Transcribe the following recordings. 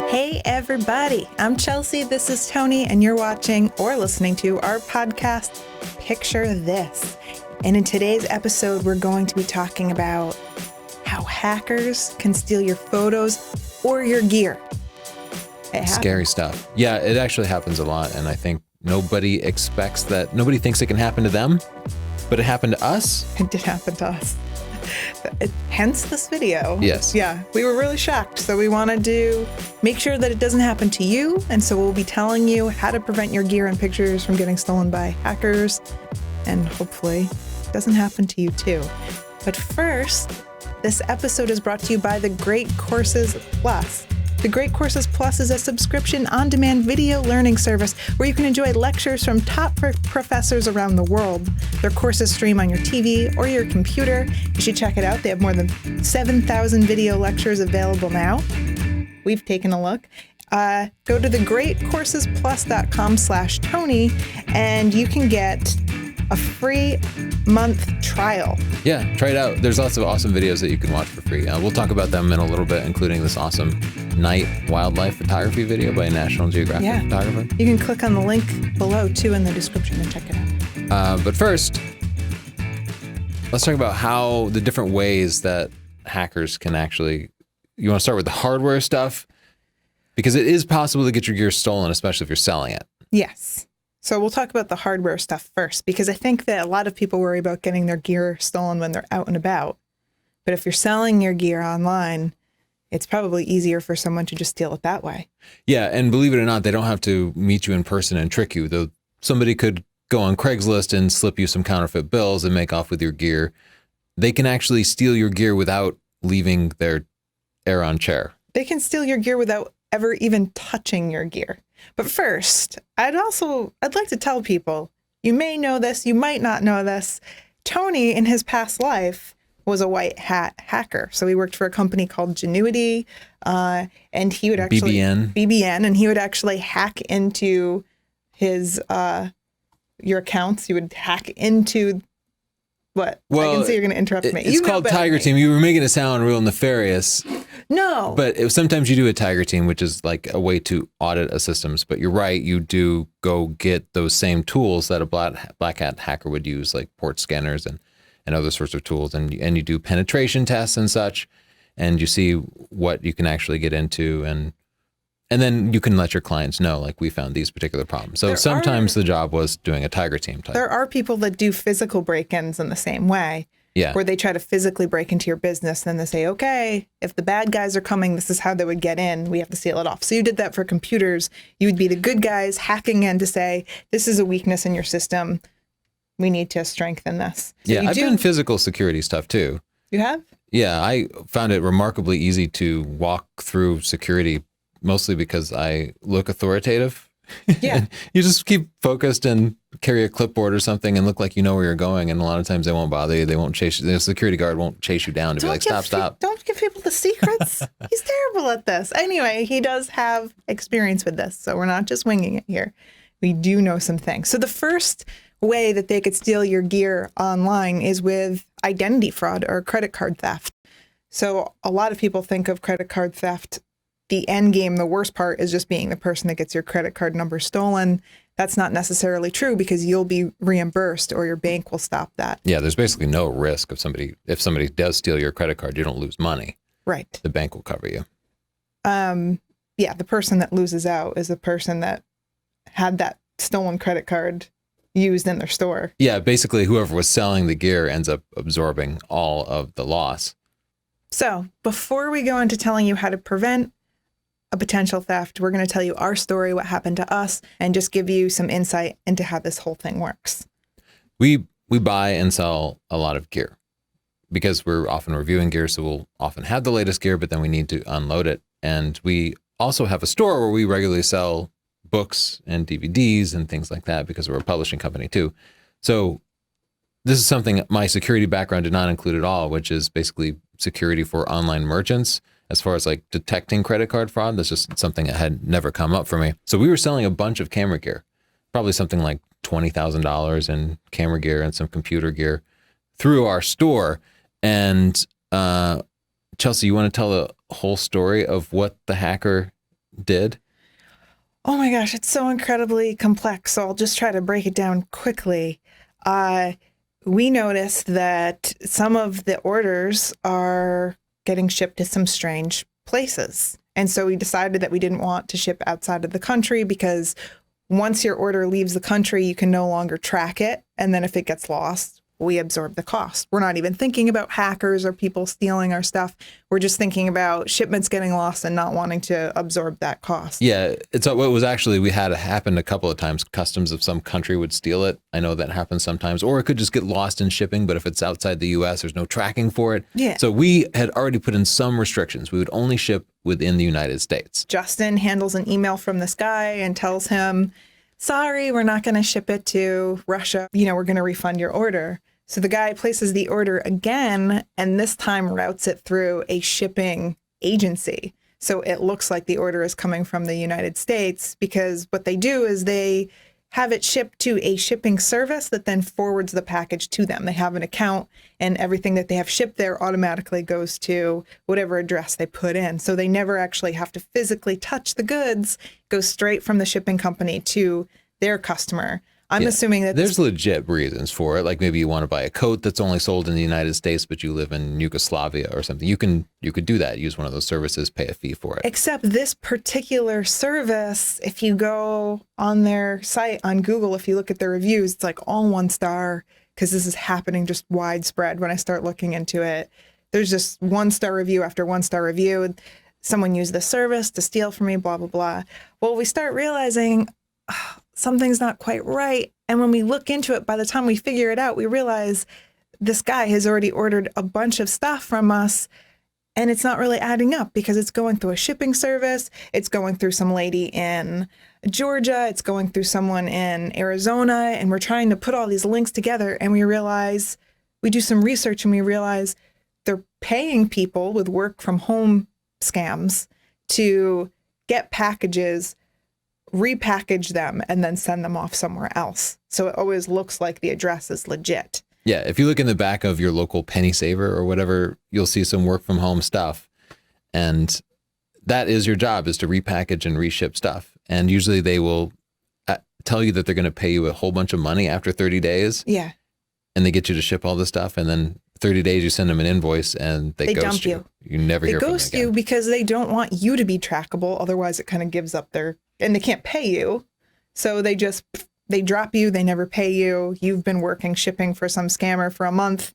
Hey everybody, I'm Chelsea, this is Tony, and you're watching or listening to our podcast, Picture This. And in today's episode, we're going to be talking about how hackers can steal your photos or your gear. Scary stuff. Yeah, it actually happens a lot, and I think nobody thinks it can happen to them, but it happened to us. It did happen to us. Hence this video. Yes. Yeah, we were really shocked. So we wanted to make sure that it doesn't happen to you. And so we'll be telling you how to prevent your gear and pictures from getting stolen by hackers. And hopefully it doesn't happen to you too. But first, this episode is brought to you by the Great Courses Plus. The Great Courses Plus is a subscription on-demand video learning service where you can enjoy lectures from top professors around the world. Their courses stream on your TV or your computer. You should check it out. They have more than 7,000 video lectures available now. We've taken a look. Go to thegreatcoursesplus.com/Tony and you can get a free month trial. Yeah, try it out. There's lots of awesome videos that you can watch for free. We'll talk about them in a little bit, including this awesome night wildlife photography video by a National Geographic photographer. You can click on the link below, too, in the description and check it out. But first, let's talk about how the different ways that hackers can actually... You want to start with the hardware stuff? Because it is possible to get your gear stolen, especially if you're selling it. Yes. So we'll talk about the hardware stuff first, because I think that a lot of people worry about getting their gear stolen when they're out and about. But if you're selling your gear online, it's probably easier for someone to just steal it that way. Yeah, and believe it or not, they don't have to meet you in person and trick you. Though somebody could go on Craigslist and slip you some counterfeit bills and make off with your gear. They can actually steal your gear without leaving their Aeron chair. They can steal your gear without ever even touching your gear. But first, I'd like to tell people, you may know this, you might not know this. Tony, in his past life, was a white hat hacker. So he worked for a company called Genuity, and he would actually... BBN, and he would actually hack into his, your accounts. He would hack into... What? Well, I can see you're going to interrupt me. It's called Tiger Team. You were making it sound real nefarious. No. But sometimes you do a Tiger Team, which is like a way to audit a systems. But you're right, you do go get those same tools that a black hat hacker would use, like port scanners and other sorts of tools. And you do penetration tests and such, and you see what you can actually get into. And then you can let your clients know, like, we found these particular problems. So sometimes the job was doing a Tiger Team type. There are people that do physical break-ins in the same way. Yeah. Where they try to physically break into your business. Then they say, okay, if the bad guys are coming, this is how they would get in. We have to seal it off. So you did that for computers. You would be the good guys hacking in to say, this is a weakness in your system. We need to strengthen this. So yeah, I've done physical security stuff too. You have? Yeah, I found it remarkably easy to walk through security, mostly because I look authoritative. Yeah. You just keep focused and carry a clipboard or something and look like you know where you're going. And a lot of times they won't bother you. They won't chase you. The security guard won't chase you down to be like, stop. Don't give people the secrets. He's terrible at this. Anyway, he does have experience with this. So we're not just winging it here. We do know some things. So the first way that they could steal your gear online is with identity fraud or credit card theft. So a lot of people think of credit card theft. The end game, the worst part, is just being the person that gets your credit card number stolen. That's not necessarily true because you'll be reimbursed or your bank will stop that. Yeah, there's basically no risk if somebody does steal your credit card, you don't lose money. Right. The bank will cover you. Yeah, the person that loses out is the person that had that stolen credit card used in their store. Yeah, basically whoever was selling the gear ends up absorbing all of the loss. So before we go into telling you how to prevent a potential theft, we're going to tell you our story, what happened to us, and just give you some insight into how this whole thing works. We buy and sell a lot of gear because we're often reviewing gear, so we'll often have the latest gear, but then we need to unload it. And we also have a store where we regularly sell books and DVDs and things like that because we're a publishing company too. So this is something my security background did not include at all, which is basically security for online merchants. As far as like detecting credit card fraud, that's just something that had never come up for me. So we were selling a bunch of camera gear, probably something like $20,000 in camera gear and some computer gear through our store. And Chelsea, you want to tell the whole story of what the hacker did? Oh my gosh, it's so incredibly complex. So I'll just try to break it down quickly. We noticed that some of the orders are getting shipped to some strange places. And so we decided that we didn't want to ship outside of the country because once your order leaves the country, you can no longer track it. And then if it gets lost, we absorb the cost. We're not even thinking about hackers or people stealing our stuff. We're just thinking about shipments getting lost and not wanting to absorb that cost. Yeah, it's what was actually, we had it happen a couple of times. Customs of some country would steal it. I know that happens sometimes. Or it could just get lost in shipping, but if it's outside the US, there's no tracking for it. Yeah. So we had already put in some restrictions. We would only ship within the United States. Justin handles an email from this guy and tells him, sorry, we're not going to ship it to Russia. We're going to refund your order. So the guy places the order again, and this time routes it through a shipping agency. So it looks like the order is coming from the United States because what they do is they have it shipped to a shipping service that then forwards the package to them. They have an account and everything that they have shipped there automatically goes to whatever address they put in. So they never actually have to physically touch the goods. It goes straight from the shipping company to their customer. I'm assuming that there's legit reasons for it. Like maybe you want to buy a coat that's only sold in the United States, but you live in Yugoslavia or something. You could do that. Use one of those services, pay a fee for it. Except this particular service, if you go on their site on Google, if you look at their reviews, it's like all 1 star because this is happening just widespread when I start looking into it. There's just 1-star review after 1-star review. Someone used the service to steal from me, blah, blah, blah. Well, we start realizing something's not quite right. And when we look into it, by the time we figure it out, we realize this guy has already ordered a bunch of stuff from us and it's not really adding up because it's going through a shipping service. It's going through some lady in Georgia. It's going through someone in Arizona. And we're trying to put all these links together and we realize, we do some research and we realize they're paying people with work from home scams to get packages, repackage them, and then send them off somewhere else. So it always looks like the address is legit. Yeah, if you look in the back of your local penny saver or whatever, you'll see some work from home stuff. And that is your job, is to repackage and reship stuff. And usually they will tell you that they're going to pay you a whole bunch of money after 30 days. Yeah. And they get you to ship all the stuff. And then 30 days, you send them an invoice and they ghost dump you. You never hear from them again. They ghost you because they don't want you to be trackable. Otherwise, it kind of gives up and they can't pay you. So they drop you. They never pay you. You've been working shipping for some scammer for a month.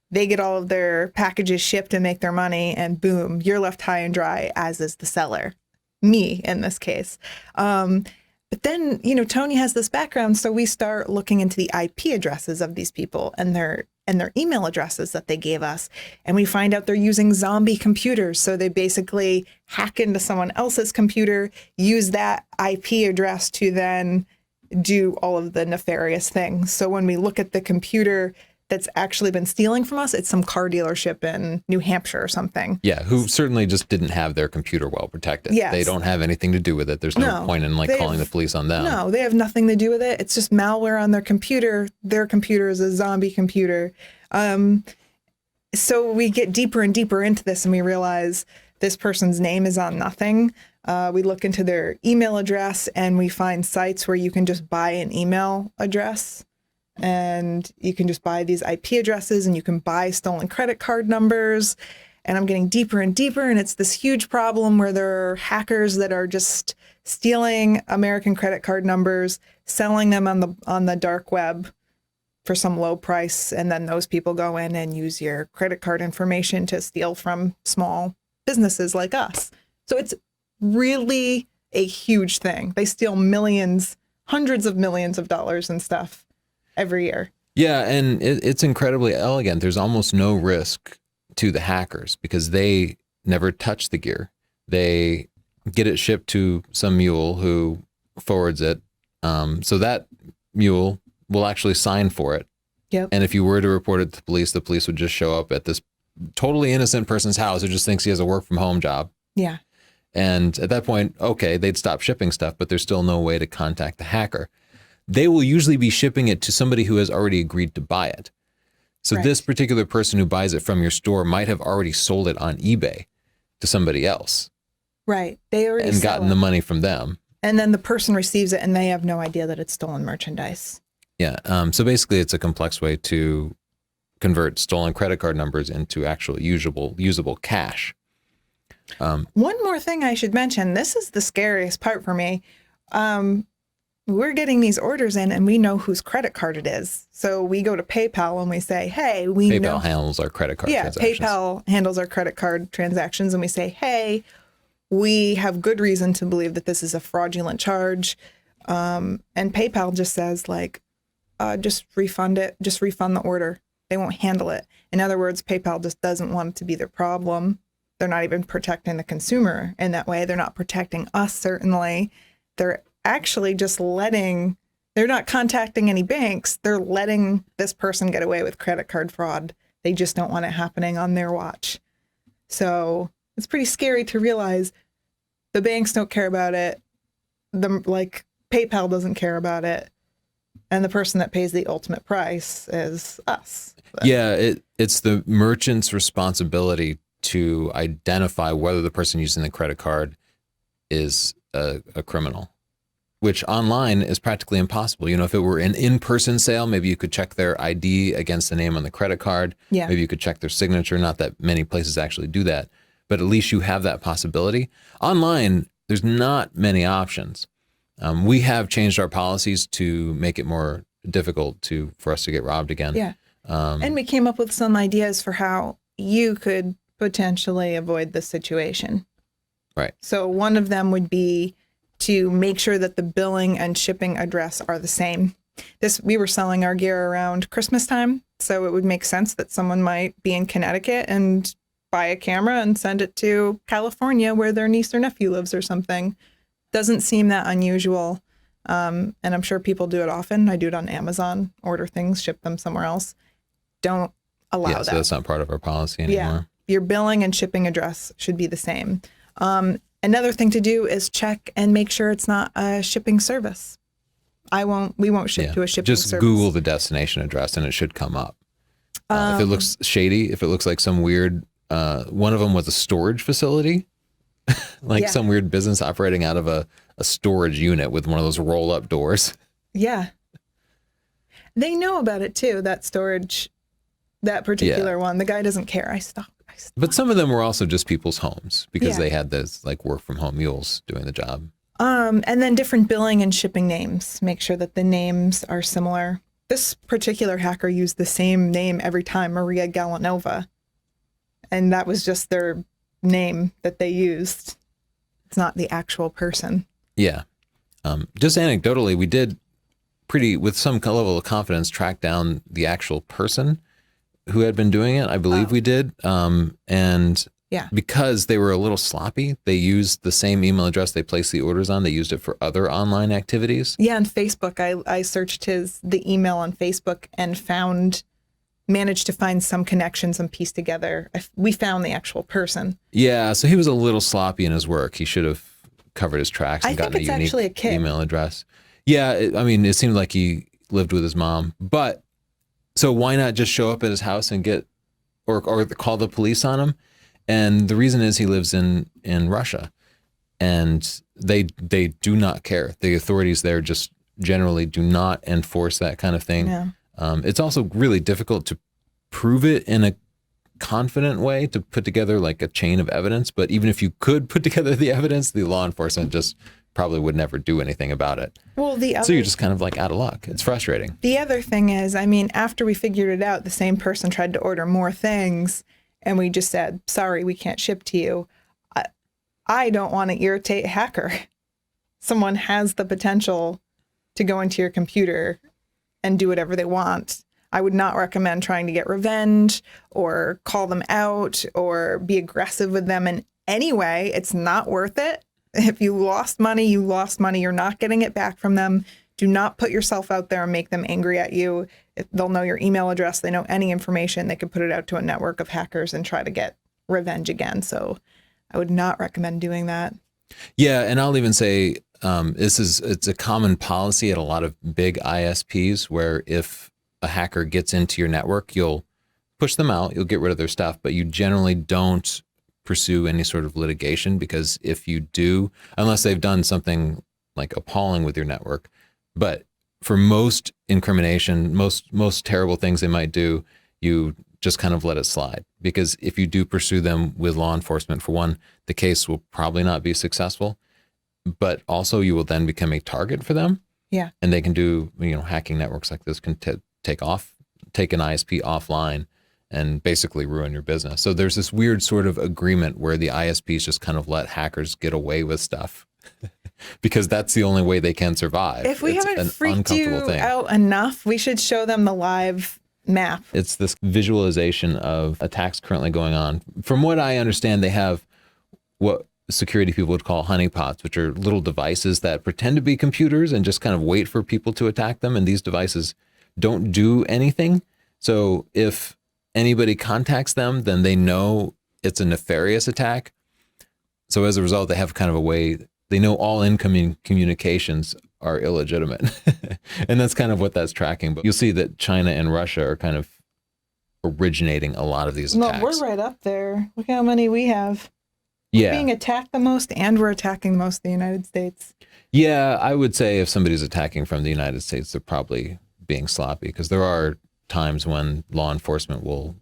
They get all of their packages shipped and make their money. And boom, you're left high and dry, as is the seller. Me, in this case. But then, Tony has this background. So we start looking into the IP addresses of these people and their email addresses that they gave us. And we find out they're using zombie computers. So they basically hack into someone else's computer, use that IP address to then do all of the nefarious things. So when we look at the computer that's actually been stealing from us, it's some car dealership in New Hampshire or something. Yeah, who certainly just didn't have their computer well protected. Yes. They don't have anything to do with it. There's no point in calling the police on them. No, they have nothing to do with it. It's just malware on their computer. Their computer is a zombie computer. So we get deeper and deeper into this and we realize this person's name is on nothing. We look into their email address and we find sites where you can just buy an email address. And you can just buy these IP addresses and you can buy stolen credit card numbers. And I'm getting deeper and deeper. And it's this huge problem where there are hackers that are just stealing American credit card numbers, selling them on the dark web for some low price. And then those people go in and use your credit card information to steal from small businesses like us. So it's really a huge thing. They steal millions, hundreds of millions of dollars and stuff every year. Yeah, and it's incredibly elegant. There's almost no risk to the hackers because they never touch the gear. They get it shipped to some mule who forwards it. So that mule will actually sign for it. Yep. And if you were to report it to the police would just show up at this totally innocent person's house who just thinks he has a work from home job. Yeah. And at that point, okay, they'd stop shipping stuff, but there's still no way to contact the hacker. They will usually be shipping it to somebody who has already agreed to buy it. So Right. this particular person who buys it from your store might have already sold it on eBay to somebody else. Right. They already and sell gotten it. the money from them. And then the person receives it and they have no idea that it's stolen merchandise. Yeah. So basically, it's a complex way to convert stolen credit card numbers into actual usable cash. One more thing I should mention. This is the scariest part for me. We're getting these orders in and we know whose credit card it is. So we go to PayPal and we say, hey, we know. PayPal handles our credit card transactions. PayPal handles our credit card transactions. And we say, hey, we have good reason to believe that this is a fraudulent charge. And PayPal just says, like, just refund it. Just refund the order. They won't handle it. In other words, PayPal just doesn't want it to be their problem. They're not even protecting the consumer in that way. They're not protecting us, certainly. They're actually just they're not contacting any banks. They're letting this person get away with credit card fraud. They just don't want it happening on their watch. So it's pretty scary to realize the banks don't care about it. PayPal doesn't care about it. And the person that pays the ultimate price is us. Yeah, it's the merchant's responsibility to identify whether the person using the credit card is a criminal, which online is practically impossible. You know, if it were an in-person sale, maybe you could check their ID against the name on the credit card. Yeah. Maybe you could check their signature. Not that many places actually do that, but at least you have that possibility. Online, there's not many options. We have changed our policies to make it more difficult for us to get robbed again. Yeah. And we came up with some ideas for how you could potentially avoid this situation. Right. So one of them would be to make sure that the billing and shipping address are the same. We were selling our gear around Christmas time, so it would make sense that someone might be in Connecticut and buy a camera and send it to California where their niece or nephew lives or something. Doesn't seem that unusual. And I'm sure people do it often. I do it on Amazon, order things, ship them somewhere else. Don't allow that. So that's not part of our policy anymore. Yeah. Your billing and shipping address should be the same. Another thing to do is check and make sure it's not a shipping service. We won't ship to a shipping service. Just Google the destination address and it should come up. If it looks shady, if it looks like some weird, one of them was a storage facility, some weird business operating out of a storage unit with one of those roll up doors. Yeah. They know about it too, that storage, that particular one. The guy doesn't care. I stopped. But some of them were also just people's homes because they had those work from home mules doing the job. And then different billing and shipping names. Make sure that the names are similar. This particular hacker used the same name every time, Maria Galanova. And that was just their name that they used. It's not the actual person. Yeah. Just anecdotally, we did with some level of confidence, track down the actual person who had been doing it. I believe we did. And because they were a little sloppy, they used the same email address they placed the orders on. They used it for other online activities. Yeah, on Facebook, I searched the email on Facebook and managed to find some connections and piece together. We found the actual person. Yeah, so he was a little sloppy in his work. He should have covered his tracks and gotten a unique email address. Yeah, it seemed like he lived with his mom. But so why not just show up at his house and get or call the police on him? And the reason is he lives in Russia, and they do not care. The authorities there just generally do not enforce that kind of thing. Yeah. It's also really difficult to prove it in a confident way, to put together like a chain of evidence. But even if you could put together the evidence, the law enforcement just probably would never do anything about it. Well, so you're just kind of like out of luck. It's frustrating. The other thing is, after we figured it out, the same person tried to order more things, and we just said, sorry, we can't ship to you. I don't want to irritate a hacker. Someone has the potential to go into your computer and do whatever they want. I would not recommend trying to get revenge or call them out or be aggressive with them in any way. It's not worth it. If you lost money, you lost money. You're not getting it back from them. Do not put yourself out there and make them angry at you. They'll know your email address. They know any information. They could put it out to a network of hackers and try to get revenge again. So I would not recommend doing that. Yeah, and I'll even say it's a common policy at a lot of big ISPs where if a hacker gets into your network, you'll push them out, you'll get rid of their stuff, but you generally don't pursue any sort of litigation, because if you do, unless they've done something like appalling with your network, but for most incrimination, most terrible things they might do, you just kind of let it slide. Because if you do pursue them with law enforcement, for one, the case will probably not be successful, but also you will then become a target for them. Yeah. And they can do, hacking networks like this can take an ISP offline and basically ruin your business. So there's this weird sort of agreement where the ISPs just kind of let hackers get away with stuff because that's the only way they can survive. If we haven't freaked you out enough, we should show them the live map. It's this visualization of attacks currently going on. From what I understand, they have what security people would call honeypots, which are little devices that pretend to be computers and just kind of wait for people to attack them. And these devices don't do anything. So if anybody contacts them, then they know it's a nefarious attack. So as a result, they have kind of a way, they know all incoming communications are illegitimate. And that's kind of what that's tracking. But you'll see that China and Russia are kind of originating a lot of these attacks. No, we're right up there. Look how many we have. We're being attacked the most, and we're attacking most of the United States. Yeah, I would say if somebody's attacking from the United States, they're probably being sloppy, because there are times when law enforcement will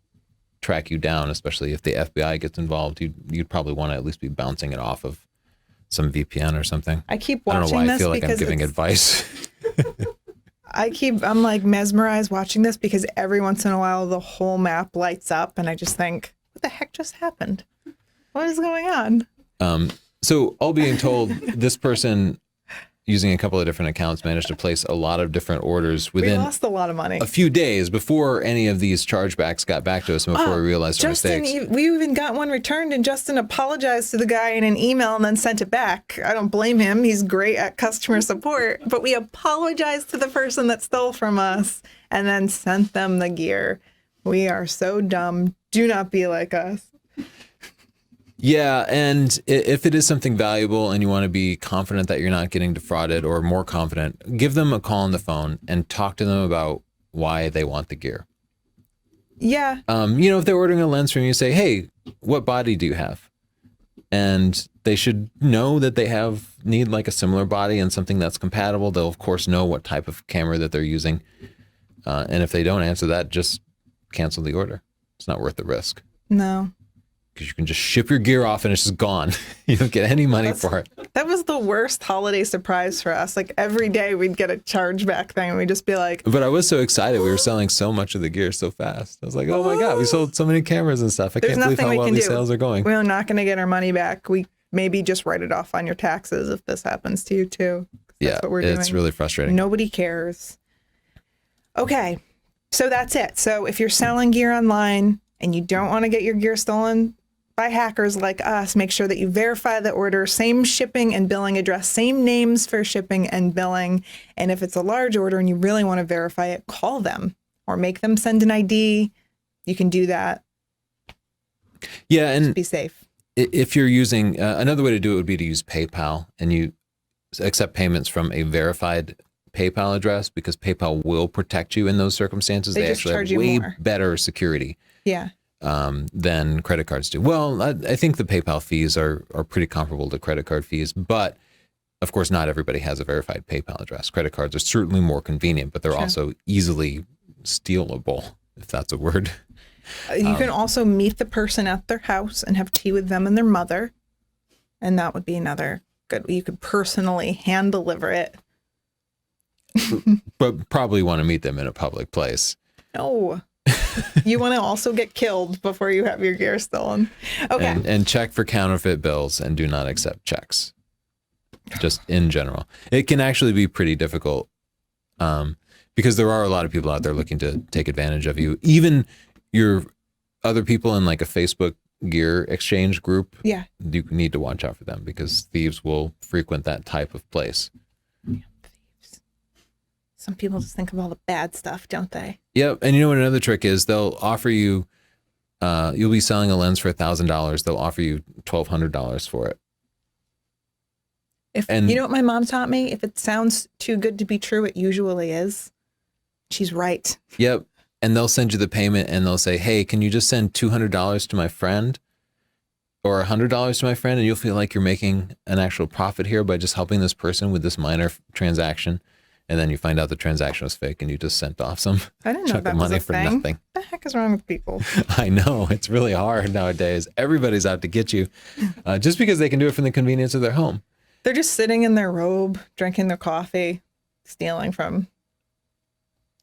track you down, especially if the FBI gets involved. You'd probably want to at least be bouncing it off of some VPN or something. I keep watching this. I don't know why I feel like I'm giving advice. I'm like mesmerized watching this, because every once in a while the whole map lights up and I just think, what the heck just happened? What is going on? So all being told, this person, using a couple of different accounts, managed to place a lot of different orders within we lost a lot of money. A few days before any of these chargebacks got back to us and before we realized our mistakes. We even got one returned, and Justin apologized to the guy in an email and then sent it back. I don't blame him. He's great at customer support. But we apologized to the person that stole from us and then sent them the gear. We are so dumb. Do not be like us. Yeah, and if it is something valuable and you want to be confident that you're not getting defrauded, or more confident, give them a call on the phone and talk to them about why they want the gear. Yeah. If they're ordering a lens from you, say, hey, what body do you have? And they should know that they need like a similar body and something that's compatible. They'll of course know what type of camera that they're using. And if they don't answer that, just cancel the order. It's not worth the risk. No. Because you can just ship your gear off and it's just gone. You don't get any money for it. That was the worst holiday surprise for us. Like every day we'd get a chargeback thing and we'd just be like. But I was so excited. We were selling so much of the gear so fast. I was like, oh my God, we sold so many cameras and stuff. I can't believe how well these sales are going. We're not going to get our money back. We maybe just write it off on your taxes if this happens to you too. That's what we're doing. It's really frustrating. Nobody cares. Okay. So that's it. So if you're selling gear online and you don't want to get your gear stolen by hackers like us, make sure that you verify the order, same shipping and billing address, same names for shipping and billing. And if it's a large order and you really want to verify it, call them or make them send an ID. You can do that. Yeah, and just be safe. If you're using, another way to do it would be to use PayPal, and you accept payments from a verified PayPal address, because PayPal will protect you in those circumstances. They actually have way better security. Yeah. Than credit cards do. Well, I think the PayPal fees are pretty comparable to credit card fees, but of course not everybody has a verified PayPal address. Credit cards are certainly more convenient, but they're also easily stealable, if that's a word. You can also meet the person at their house and have tea with them and their mother. And that would be another good, you could personally hand deliver it. But probably want to meet them in a public place. No. You want to also get killed before you have your gear stolen. Okay. And check for counterfeit bills and do not accept checks. Just in general. It can actually be pretty difficult because there are a lot of people out there looking to take advantage of you. Even your other people in like a Facebook gear exchange group. Yeah. You need to watch out for them, because thieves will frequent that type of place. Some people just think of all the bad stuff, don't they? Yep. And you know what another trick is? They'll offer you, you'll be selling a lens for $1,000. They'll offer you $1,200 for it. You know what my mom taught me? If it sounds too good to be true, it usually is. She's right. Yep. And they'll send you the payment and they'll say, hey, can you just send $200 to my friend? or $100 to my friend, and you'll feel like you're making an actual profit here by just helping this person with this minor transaction. And then you find out the transaction was fake and you just sent off some I didn't know chunk that of was money a for thing. nothing. What the heck is wrong with people? I know, it's really hard nowadays. Everybody's out to get you just because they can do it from the convenience of their home. They're just sitting in their robe, drinking their coffee, stealing from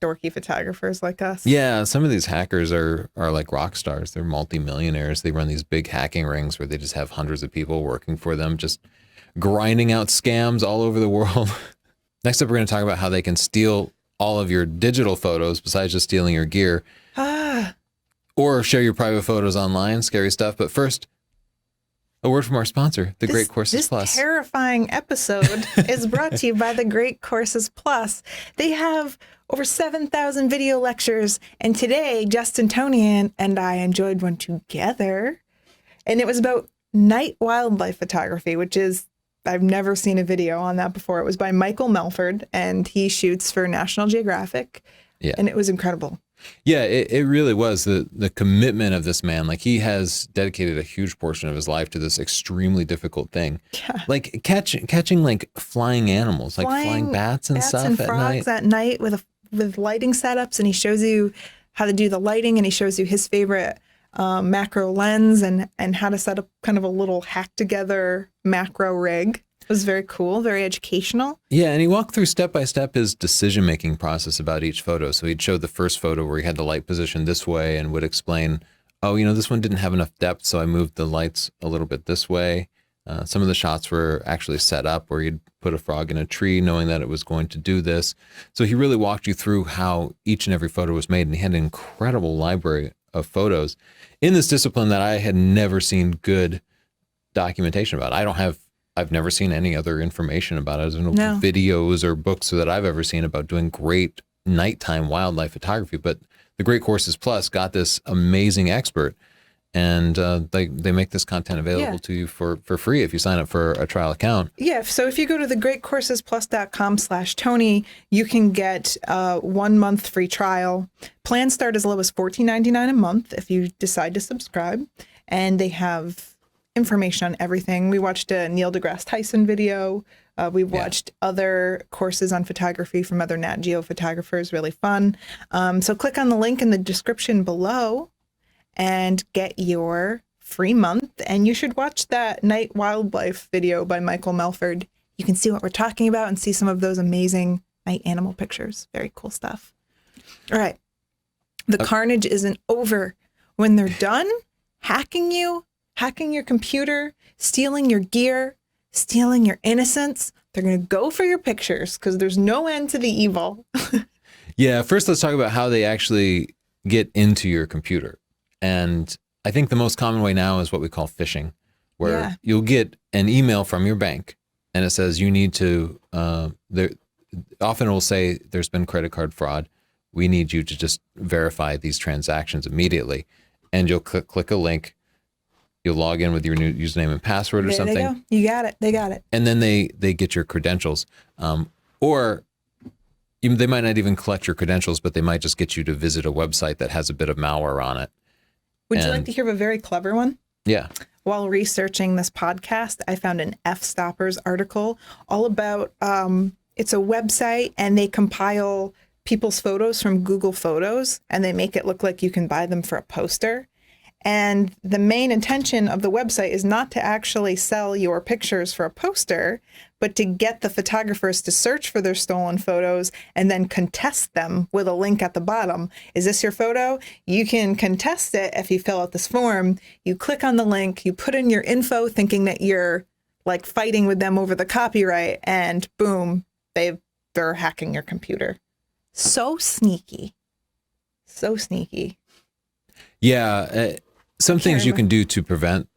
dorky photographers like us. Yeah, some of these hackers are like rock stars. They're multimillionaires. They run these big hacking rings where they just have hundreds of people working for them, just grinding out scams all over the world. Next up, we're going to talk about how they can steal all of your digital photos besides just stealing your gear. Or share your private photos online. Scary stuff. But first, a word from our sponsor, The Great Courses Plus. This terrifying episode is brought to you by The Great Courses Plus. They have over 7,000 video lectures. And today, Justin, Tony, and I enjoyed one together. And it was about night wildlife photography, which is, I've never seen a video on that before. It was by Michael Melford, and he shoots for National Geographic. Yeah. And it was incredible. Yeah, it really was the commitment of this man. Like, he has dedicated a huge portion of his life to this extremely difficult thing. Yeah. Like catching like flying animals, like flying bats and stuff and at frogs night. at night with lighting setups, and he shows you how to do the lighting, and he shows you his favorite macro lens and how to set up kind of a little hack together macro rig. It was very cool, very educational. Yeah, and he walked through step by step his decision-making process about each photo. So he'd show the first photo where he had the light positioned this way and would explain, oh, this one didn't have enough depth, so I moved the lights a little bit this way. Some of the shots were actually set up where he'd put a frog in a tree knowing that it was going to do this. So he really walked you through how each and every photo was made, and he had an incredible library of photos in this discipline that I had never seen good documentation about. I've never seen any other information about it. There's no videos or books that I've ever seen about doing great nighttime wildlife photography. But the Great Courses Plus got this amazing expert, and they make this content available to you for free if you sign up for a trial account. Yeah, so if you go to thegreatcoursesplus.com/Tony, you can get 1 month free trial. Plans start as low as $14.99 a month if you decide to subscribe, and they have information on everything. We watched a Neil deGrasse Tyson video. We watched other courses on photography from other Nat Geo photographers. Really fun. So click on the link in the description below and get your free month. And you should watch that night wildlife video by Michael Melford. You can see what we're talking about and see some of those amazing night animal pictures. Very cool stuff. All right. The carnage isn't over. When they're done hacking you, hacking your computer, stealing your gear, stealing your innocence, they're going to go for your pictures because there's no end to the evil. Yeah, first let's talk about how they actually get into your computer. And I think the most common way now is what we call phishing, where you'll get an email from your bank and it says you need to, often it will say there's been credit card fraud. We need you to just verify these transactions immediately. And you'll click a link. You'll log in with your new username and password or something. There they go. You got it. They got it. And then they get your credentials. Or even, they might not even collect your credentials, but they might just get you to visit a website that has a bit of malware on it. Would you like to hear of a very clever one? Yeah. While researching this podcast, I found an F-Stoppers article all about, it's a website and they compile people's photos from Google Photos and they make it look like you can buy them for a poster. And the main intention of the website is not to actually sell your pictures for a poster, but to get the photographers to search for their stolen photos and then contest them with a link at the bottom. Is this your photo? You can contest it if you fill out this form. You click on the link, you put in your info thinking that you're like fighting with them over the copyright, and boom, they're hacking your computer. So sneaky. So sneaky. Yeah. Some things you can do to prevent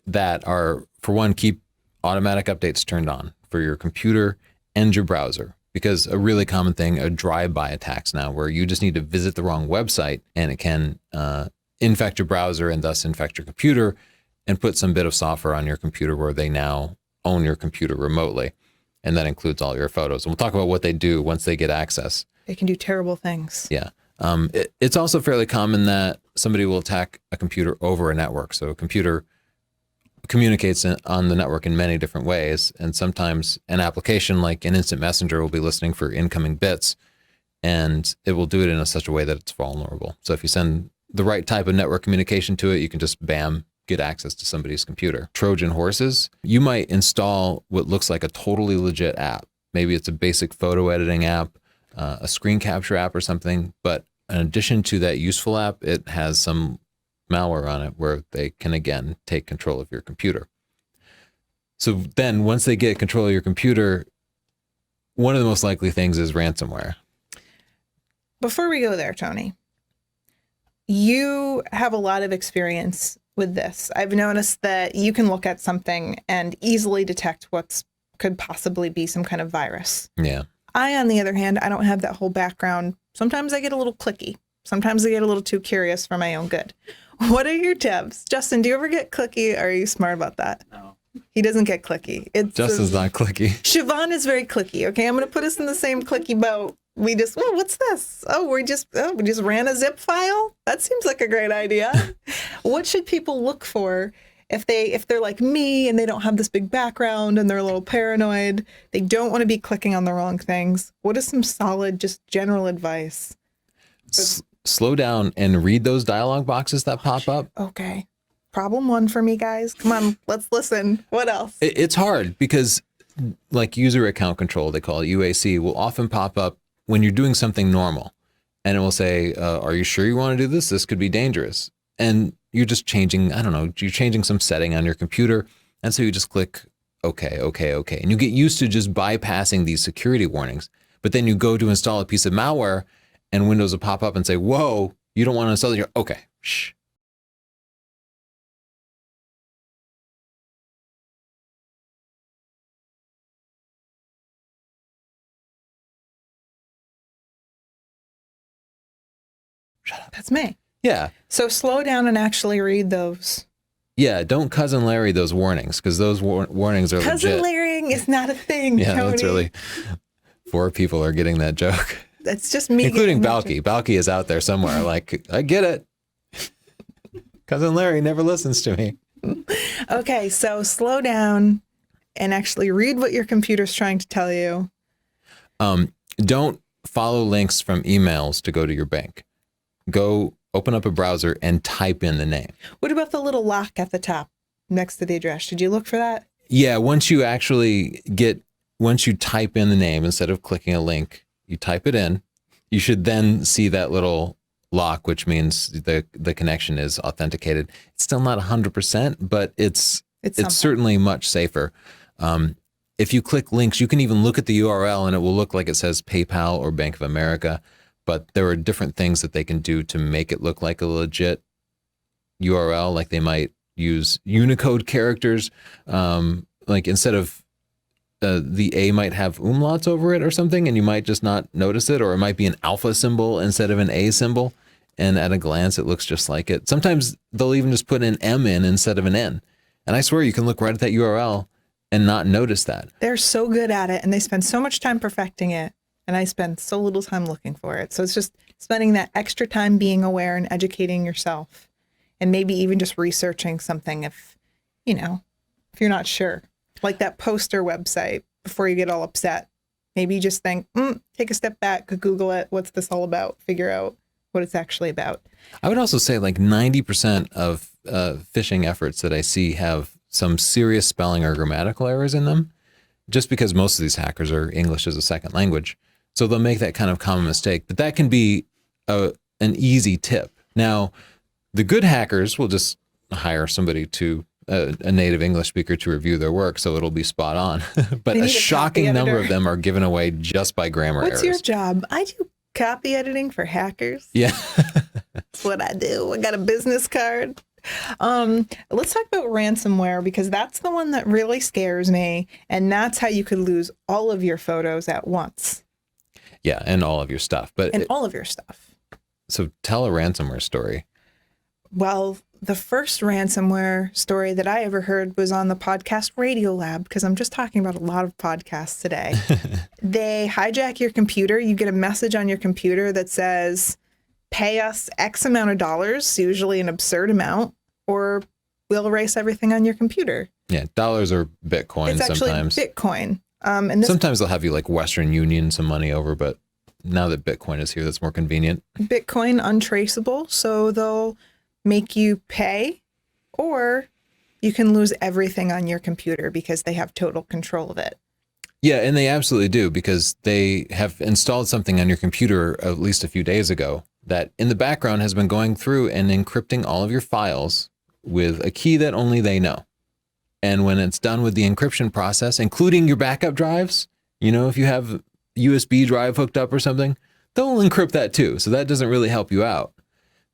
that are, for one, keep automatic updates turned on for your computer and your browser. Because a really common thing are drive-by attacks now, where you just need to visit the wrong website and it can infect your browser and thus infect your computer and put some bit of software on your computer where they now own your computer remotely. And that includes all your photos. And we'll talk about what they do once they get access. They can do terrible things. Yeah. It's also fairly common that somebody will attack a computer over a network. So a computer communicates on the network in many different ways. And sometimes an application like an instant messenger will be listening for incoming bits, and it will do it in such a way that it's vulnerable. So if you send the right type of network communication to it, you can just bam, get access to somebody's computer. Trojan horses, you might install what looks like a totally legit app. Maybe it's a basic photo editing app, a screen capture app or something. But in addition to that useful app, it has some malware on it where they can, again, take control of your computer. So then once they get control of your computer, one of the most likely things is ransomware. Before we go there, Tony, you have a lot of experience with this. I've noticed that you can look at something and easily detect what could possibly be some kind of virus. Yeah. I, on the other hand, I don't have that whole background. Sometimes I get a little clicky. Sometimes I get a little too curious for my own good. What are your tips? Justin, do you ever get clicky? Are you smart about that? No. He doesn't get clicky. Justin's not clicky. Siobhan is very clicky. Okay, I'm going to put us in the same clicky boat. We just, oh, what's this? We just ran a zip file? That seems like a great idea. What should people look for if they're like me and they don't have this big background and they're a little paranoid? They don't want to be clicking on the wrong things. What is some solid, just general advice? Slow down and read those dialog boxes that pop up. Okay. Problem one for me, guys. Come on, let's listen. What else? It's hard because like user account control, they call it UAC, will often pop up when you're doing something normal. And it will say, are you sure you want to do this? This could be dangerous. And you're just changing, I don't know, you're changing some setting on your computer. And so you just click, okay. And you get used to just bypassing these security warnings. But then you go to install a piece of malware and Windows will pop up and say, whoa, you don't want to install it. You're okay, shh. Shut up. That's me. Yeah. So slow down and actually read those. Yeah, don't Cousin Larry those warnings, because those warnings are Cousin legit. Larrying is not a thing, Yeah, Tony. that's really, 4 people are getting that joke. That's just me. Including getting that Balky. Balky is out there somewhere like, I get it. Cousin Larry never listens to me. Okay, so slow down and actually read what your computer's trying to tell you. Don't follow links from emails to go to your bank. Go open up a browser and type in the name. What about the little lock at the top next to the address? Did you look for that? Yeah, once you type in the name, instead of clicking a link, you type it in, you should then see that little lock, which means the connection is authenticated. It's still not 100%, but it's certainly much safer. If you click links, you can even look at the URL and it will look like it says PayPal or Bank of America, but there are different things that they can do to make it look like a legit URL. Like they might use Unicode characters, like instead of the A might have umlauts over it or something, and you might just not notice it, or it might be an alpha symbol instead of an A symbol, and at a glance it looks just like it. Sometimes they'll even just put an M in instead of an N, and I swear you can look right at that URL and not notice that. They're so good at it, and they spend so much time perfecting it, and I spend so little time looking for it. So it's just spending that extra time being aware and educating yourself, and maybe even just researching something if you're not sure. Like that poster website, before you get all upset. Maybe you just think, take a step back, Google it. What's this all about? Figure out what it's actually about. I would also say like 90% of phishing efforts that I see have some serious spelling or grammatical errors in them, just because most of these hackers are English as a second language. So they'll make that kind of common mistake. But that can be an easy tip. Now, the good hackers will just hire somebody a native English speaker to review their work, so it'll be spot on. But a shocking number of them are given away just by grammar errors. What's your job? I do copy editing for hackers. Yeah. That's what I do. I got a business card. Let's talk about ransomware, because that's the one that really scares me, and that's how you could lose all of your photos at once. Yeah, and all of your stuff. All of your stuff. So tell a ransomware story. Well, the first ransomware story that I ever heard was on the podcast Radio Lab, because I'm just talking about a lot of podcasts today. They hijack your computer. You get a message on your computer that says, pay us X amount of dollars, usually an absurd amount, or will erase everything on your computer. Yeah, dollars or Bitcoin It's actually sometimes. Bitcoin. And this Sometimes they'll have you like Western Union some money over, but now that Bitcoin is here, that's more convenient. Bitcoin untraceable, so they'll make you pay, or you can lose everything on your computer because they have total control of it. Yeah, and they absolutely do, because they have installed something on your computer at least a few days ago that in the background has been going through and encrypting all of your files with a key that only they know. And when it's done with the encryption process, including your backup drives, you know, if you have USB drive hooked up or something, they'll encrypt that too. So that doesn't really help you out.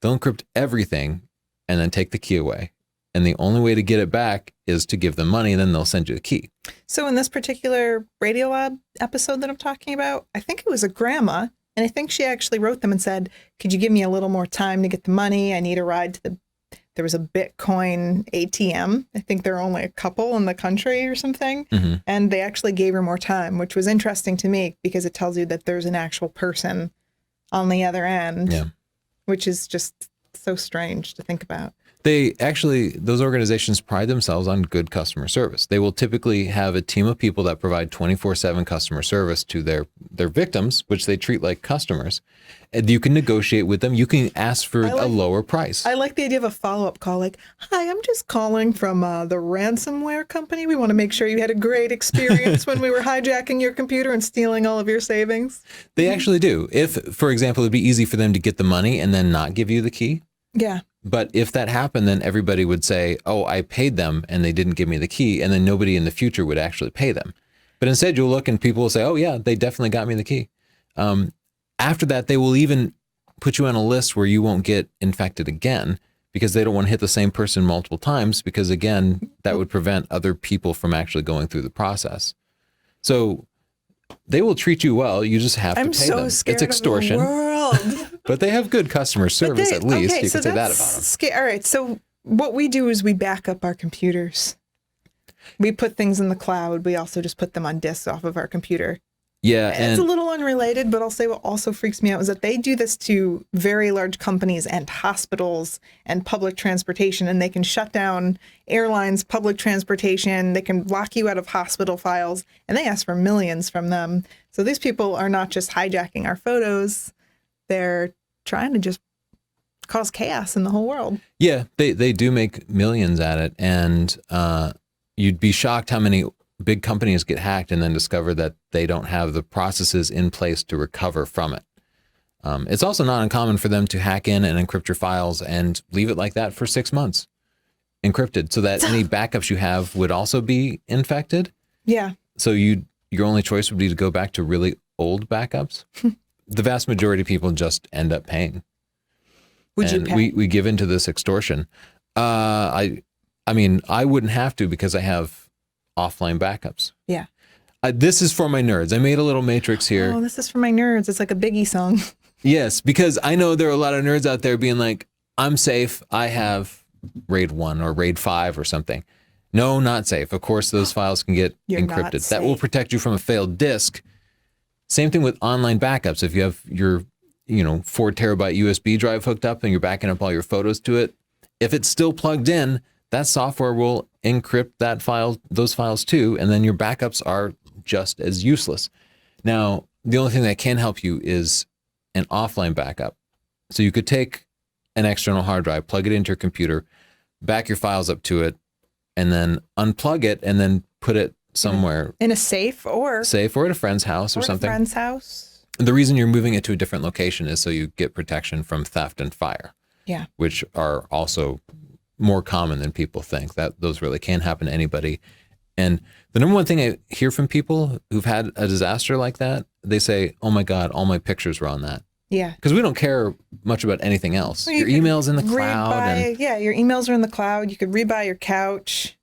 They'll encrypt everything and then take the key away. And the only way to get it back is to give them money, and then they'll send you the key. So in this particular Radiolab episode that I'm talking about, I think it was a grandma, and I think she actually wrote them and said, could you give me a little more time to get the money? I need a ride to there was a Bitcoin ATM. I think there are only a couple in the country or something. Mm-hmm. And they actually gave her more time, which was interesting to me because it tells you that there's an actual person on the other end, which is just so strange to think about. They actually, those organizations pride themselves on good customer service. They will typically have a team of people that provide 24/7 customer service to their victims, which they treat like customers. And you can negotiate with them. You can ask for a lower price. I like the idea of a follow-up call, like, hi, I'm just calling from the ransomware company. We want to make sure you had a great experience when we were hijacking your computer and stealing all of your savings. They actually do. If, for example, it'd be easy for them to get the money and then not give you the key. Yeah. But if that happened, then everybody would say, oh, I paid them and they didn't give me the key. And then nobody in the future would actually pay them. But instead, you'll look and people will say, oh, yeah, they definitely got me the key. After that, they will even put you on a list where you won't get infected again because they don't want to hit the same person multiple times because, again, that would prevent other people from actually going through the process. So they will treat you well. You just have to pay them. I'm so scared it's extortion. of the world. But they have good customer service, at least. You can say that about them. All right. So what we do is we back up our computers. We put things in the cloud. We also just put them on disks off of our computer. Yeah. It's a little unrelated, but I'll say what also freaks me out is that they do this to very large companies and hospitals and public transportation, and they can shut down airlines, public transportation. They can lock you out of hospital files, and they ask for millions from them. So these people are not just hijacking our photos. They're trying to just cause chaos in the whole world. Yeah, they do make millions at it. And you'd be shocked how many big companies get hacked and then discover that they don't have the processes in place to recover from it. It's also not uncommon for them to hack in and encrypt your files and leave it like that for 6 months, encrypted, so that any backups you have would also be infected. Yeah. So your only choice would be to go back to really old backups. The vast majority of people just end up paying. Would you pay? We give into this extortion. I mean, I wouldn't have to because I have offline backups. Yeah. This is for my nerds. I made a little matrix here. Oh, this is for my nerds. It's like a Biggie song. Yes, because I know there are a lot of nerds out there being like, I'm safe. I have RAID 1 or RAID 5 or something. No, not safe. Of course, those files can get encrypted. That will protect you from a failed disk. Same thing with online backups. If you have your 4 terabyte USB drive hooked up and you're backing up all your photos to it, if it's still plugged in, that software will encrypt those files too, and then your backups are just as useless. Now, the only thing that can help you is an offline backup. So you could take an external hard drive, plug it into your computer, back your files up to it, and then unplug it and then put it somewhere. In a safe or at a friend's house or something. A friend's house. The reason you're moving it to a different location is so you get protection from theft and fire. Yeah. Which are also more common than people think. That those really can happen to anybody. And the number one thing I hear from people who've had a disaster like that, they say, oh my God, all my pictures were on that. Yeah. Because we don't care much about anything else. Well, your email's in the cloud. Your emails are in the cloud. You could rebuy your couch.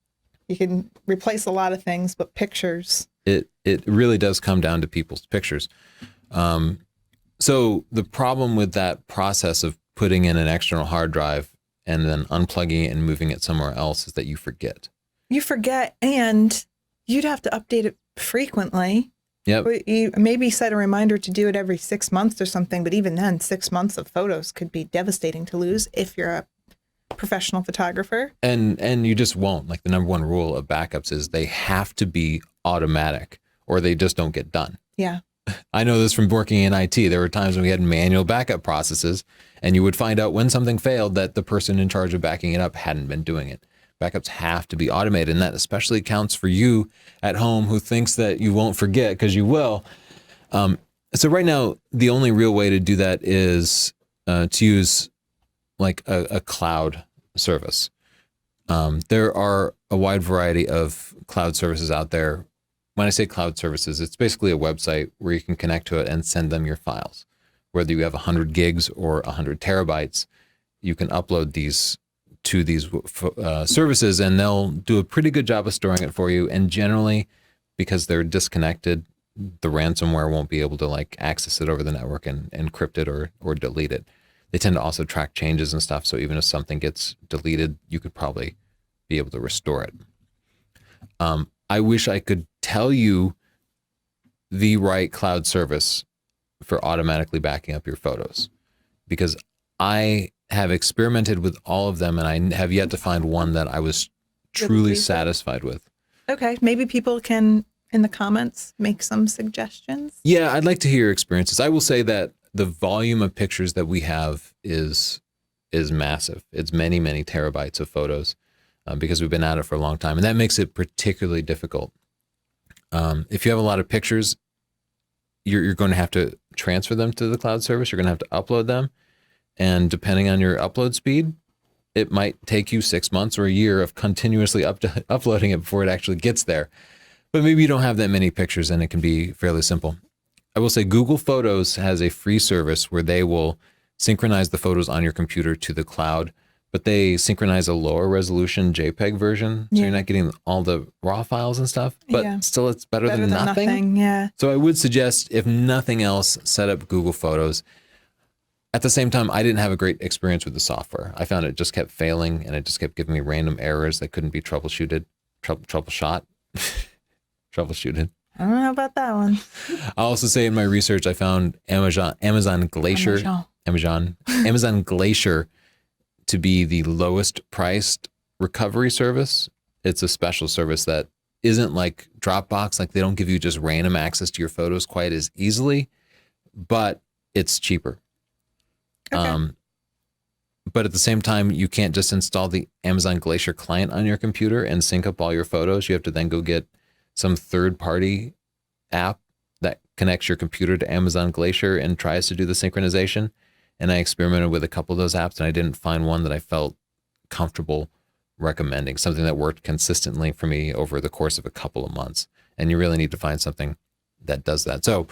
You can replace a lot of things, but pictures. It really does come down to people's pictures. So the problem with that process of putting in an external hard drive and then unplugging it and moving it somewhere else is that you forget. You forget, and you'd have to update it frequently. Yep. You maybe set a reminder to do it every 6 months or something, but even then, 6 months of photos could be devastating to lose if you're a professional photographer. And you just won't. Like, the number one rule of backups is they have to be automatic or they just don't get done. Yeah. I know this from working in IT. There were times when we had manual backup processes, and you would find out when something failed that the person in charge of backing it up hadn't been doing it. Backups have to be automated, and that especially counts for you at home who thinks that you won't forget, because you will. So right now, the only real way to do that is to use like a cloud service. There are a wide variety of cloud services out there. When I say cloud services, it's basically a website where you can connect to it and send them your files. Whether you have 100 gigs or 100 terabytes, you can upload these to these services, and they'll do a pretty good job of storing it for you. And generally, because they're disconnected, the ransomware won't be able to like access it over the network and encrypt it or delete it. They tend to also track changes and stuff. So even if something gets deleted, you could probably be able to restore it. I wish I could tell you the right cloud service for automatically backing up your photos, because I have experimented with all of them and I have yet to find one that I was truly satisfied with. Okay. Maybe people can, in the comments, make some suggestions. Yeah, I'd like to hear your experiences. I will say that the volume of pictures that we have is massive. It's many, many terabytes of photos because we've been at it for a long time. And that makes it particularly difficult. If you have a lot of pictures, you're going to have to transfer them to the cloud service. You're going to have to upload them. And depending on your upload speed, it might take you 6 months or a year of continuously uploading it before it actually gets there. But maybe you don't have that many pictures and it can be fairly simple. I will say Google Photos has a free service where they will synchronize the photos on your computer to the cloud, but they synchronize a lower resolution JPEG version. So you're not getting all the raw files and stuff, but still it's better than nothing. Yeah. So I would suggest, if nothing else, set up Google Photos. At the same time, I didn't have a great experience with the software. I found it just kept failing and it just kept giving me random errors that couldn't be troubleshooted. Troubleshooted. I don't know about that one. I'll also say in my research, I found Amazon Glacier to be the lowest priced recovery service. It's a special service that isn't like Dropbox. Like, they don't give you just random access to your photos quite as easily, but it's cheaper. Okay. But at the same time, you can't just install the Amazon Glacier client on your computer and sync up all your photos. You have to then go get some third-party app that connects your computer to Amazon Glacier and tries to do the synchronization. And I experimented with a couple of those apps, and I didn't find one that I felt comfortable recommending, something that worked consistently for me over the course of a couple of months. And you really need to find something that does that. So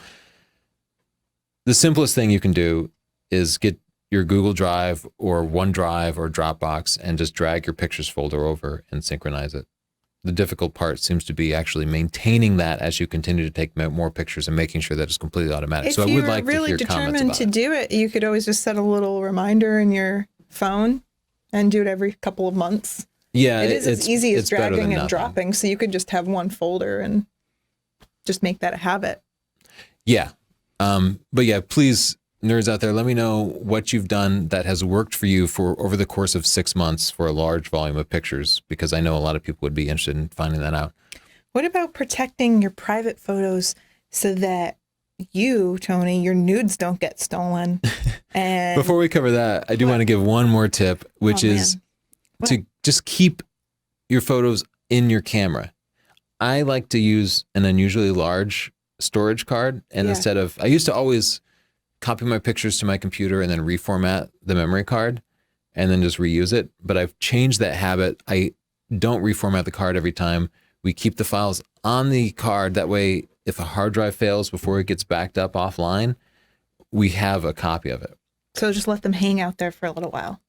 the simplest thing you can do is get your Google Drive or OneDrive or Dropbox and just drag your pictures folder over and synchronize it. The difficult part seems to be actually maintaining that as you continue to take more pictures and making sure that it's completely automatic. So I would like to hear comments about it. If you're really determined to do it, you could always just set a little reminder in your phone and do it every couple of months. Yeah, it is as easy as dragging and dropping. So you could just have one folder and just make that a habit. Yeah. But yeah, please, nerds out there, let me know what you've done that has worked for you for over the course of 6 months for a large volume of pictures, because I know a lot of people would be interested in finding that out. What about protecting your private photos so that you, Tony, your nudes don't get stolen? And before we cover that, I do want to give one more tip, which is to just keep your photos in your camera. I like to use an unusually large storage card, and instead of, I used to always copy my pictures to my computer and then reformat the memory card and then just reuse it. But I've changed that habit. I don't reformat the card every time. We keep the files on the card. That way, if a hard drive fails before it gets backed up offline, we have a copy of it. So just let them hang out there for a little while.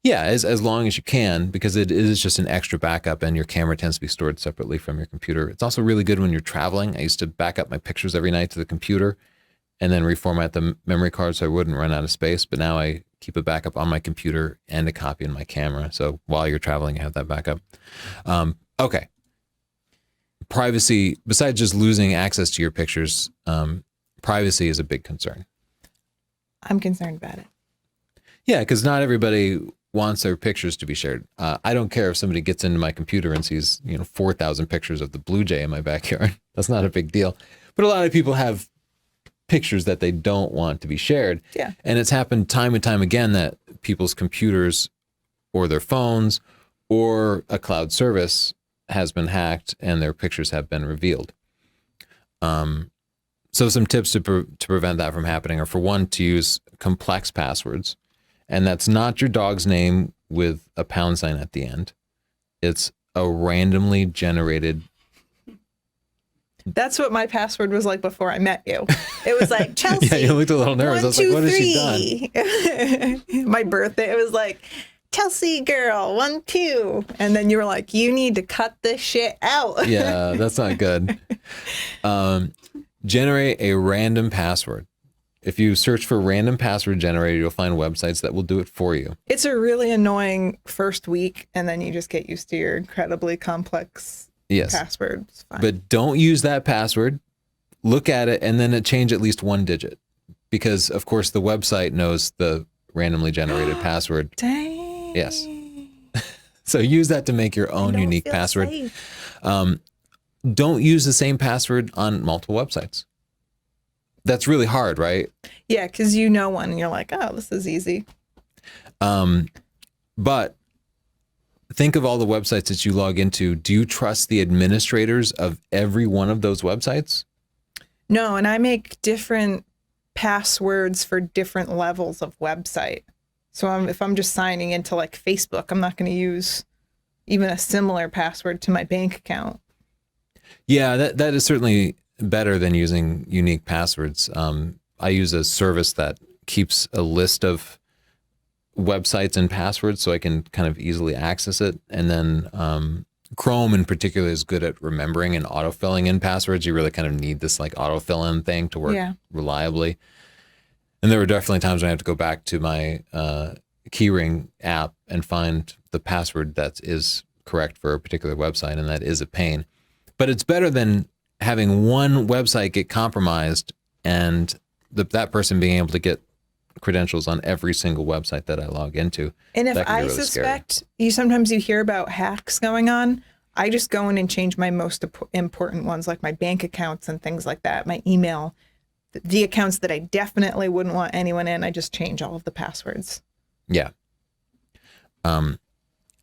Yeah, as long as you can, because it is just an extra backup and your camera tends to be stored separately from your computer. It's also really good when you're traveling. I used to back up my pictures every night to the computer and then reformat the memory card so I wouldn't run out of space. But now I keep a backup on my computer and a copy in my camera. So while you're traveling, you have that backup. Okay. Privacy, besides just losing access to your pictures, privacy is a big concern. I'm concerned about it. Yeah, because not everybody wants their pictures to be shared. I don't care if somebody gets into my computer and sees, 4,000 pictures of the blue jay in my backyard. That's not a big deal. But a lot of people have pictures that they don't want to be shared. Yeah. And it's happened time and time again that people's computers or their phones or a cloud service has been hacked and their pictures have been revealed. So some tips to prevent that from happening are, for one, to use complex passwords. And that's not your dog's name with a pound sign at the end. It's a randomly generated. That's what my password was like before I met you. It was like, Chelsea. Yeah, you looked a little nervous. I was like, what has she done? My birthday, it was like, Chelsea girl, 1, 2. And then you were like, you need to cut this shit out. Yeah, that's not good. Generate a random password. If you search for random password generator, you'll find websites that will do it for you. It's a really annoying first week, and then you just get used to your incredibly complex password. It's fine. But don't use that password. Look at it, and then change at least one digit. Because, of course, the website knows the randomly generated password. Dang. Yes. So use that to make your own unique password. Don't use the same password on multiple websites. That's really hard, right? Yeah, because you know one and you're like, oh, this is easy. But think of all the websites that you log into. Do you trust the administrators of every one of those websites? No, and I make different passwords for different levels of website. So if I'm just signing into like Facebook, I'm not going to use even a similar password to my bank account. Yeah, that is certainly better than using unique passwords. I use a service that keeps a list of websites and passwords so I can kind of easily access it. And then Chrome in particular is good at remembering and autofilling in passwords. You really kind of need this like autofill in thing to work reliably. And there were definitely times when I have to go back to my Keyring app and find the password that is correct for a particular website, and that is a pain. But it's better than having one website get compromised and that person being able to get credentials on every single website that I log into. And if I really suspect, sometimes you hear about hacks going on, I just go in and change my most important ones, like my bank accounts and things like that, my email, the accounts that I definitely wouldn't want anyone in. I just change all of the passwords. Yeah.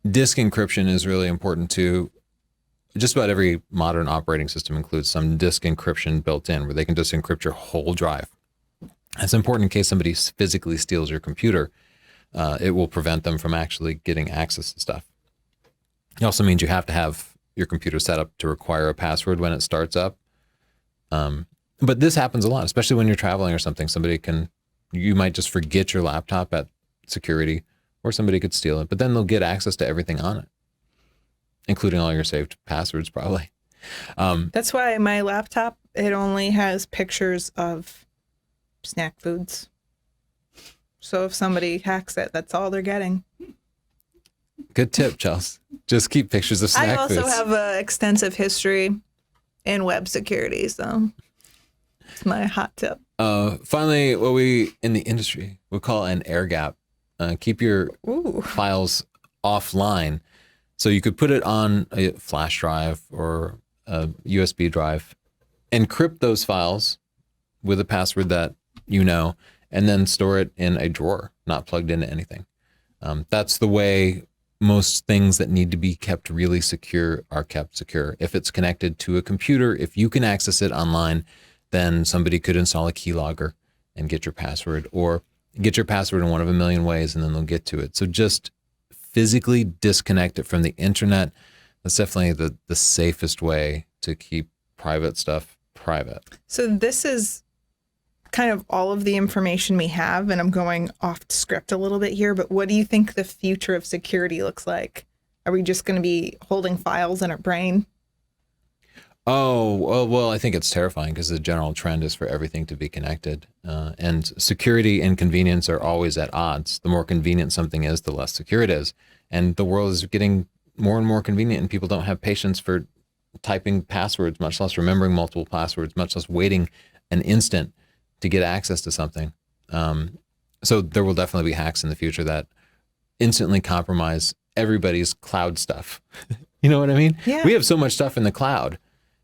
Disk encryption is really important too. Just about every modern operating system includes some disk encryption built in, where they can just encrypt your whole drive. That's important in case somebody physically steals your computer. It will prevent them from actually getting access to stuff. It also means you have to have your computer set up to require a password when it starts up. But this happens a lot, especially when you're traveling or something. You might just forget your laptop at security, or somebody could steal it, but then they'll get access to everything on it, including all your saved passwords, probably. That's why my laptop, it only has pictures of snack foods. So if somebody hacks it, that's all they're getting. Good tip, Chelsea. Just keep pictures of snack foods. I also have an extensive history in web security, so it's my hot tip. Finally, what we in the industry would call an air gap. Keep your files offline. So you could put it on a flash drive or a USB drive, encrypt those files with a password that you know, and then store it in a drawer, not plugged into anything. That's the way most things that need to be kept really secure are kept secure. If it's connected to a computer, if you can access it online, then somebody could install a keylogger and get your password, or get your password in one of a million ways, and then they'll get to it. So just physically disconnect it from the internet. That's definitely the safest way to keep private stuff private. So this is kind of all of the information we have, and I'm going off script a little bit here, but what do you think the future of security looks like? Are we just going to be holding files in our brain? Oh, well, I think it's terrifying because the general trend is for everything to be connected. And security and convenience are always at odds. The more convenient something is, the less secure it is. And the world is getting more and more convenient, and people don't have patience for typing passwords, much less remembering multiple passwords, much less waiting an instant to get access to something. So there will definitely be hacks in the future that instantly compromise everybody's cloud stuff. You know what I mean? Yeah. We have so much stuff in the cloud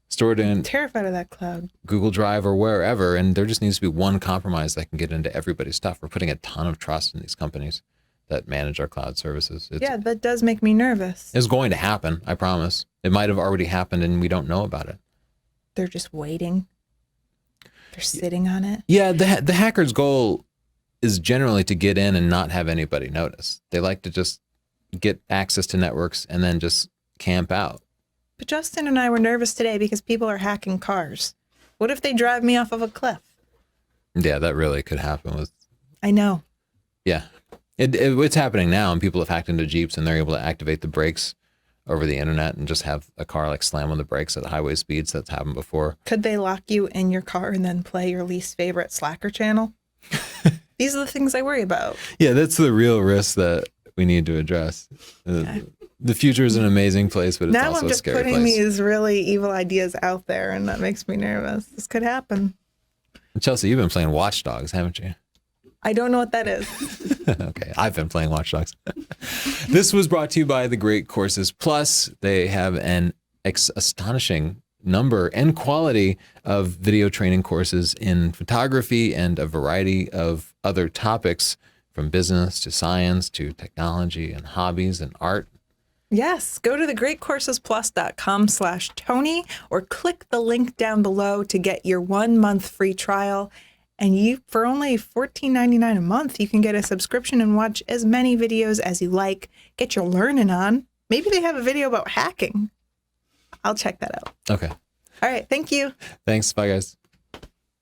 stored in Terrified of that cloud. Google Drive or wherever, and there just needs to be one compromise that can get into everybody's stuff. We're putting a ton of trust in these companies that manage our cloud services. Yeah, that does make me nervous. It's going to happen, I promise. It might have already happened and we don't know about it. They're just waiting. They're sitting on it. Yeah, the hacker's goal is generally to get in and not have anybody notice. They like to just get access to networks and then just camp out. But Justin and I were nervous today because people are hacking cars. What if they drive me off of a cliff? Yeah, that really could happen with... I know. Yeah. It's happening now, and people have hacked into Jeeps and they're able to activate the brakes over the internet and just have a car like slam on the brakes at highway speeds. That's happened before. Could they lock you in your car and then play your least favorite Slacker channel? These are the things I worry about. Yeah, that's the real risk that we need to address. The future is an amazing place, but it's now also I'm a just scary putting place. these really evil ideas out there, and that makes me nervous. This could happen. Chelsea, you've been playing Watch Dogs, haven't you? I don't know what that is. Okay, I've been playing Watch Dogs. This was brought to you by the Great Courses Plus. They have an astonishing number and quality of video training courses in photography and a variety of other topics, from business to science to technology and hobbies and art. Yes, go to thegreatcoursesplus.com/Tony or click the link down below to get your 1 month free trial. And you, for only $14.99 a month, you can get a subscription and watch as many videos as you like. Get your learning on. Maybe they have a video about hacking. I'll check that out. Okay. All right. Thank you. Thanks. Bye, guys.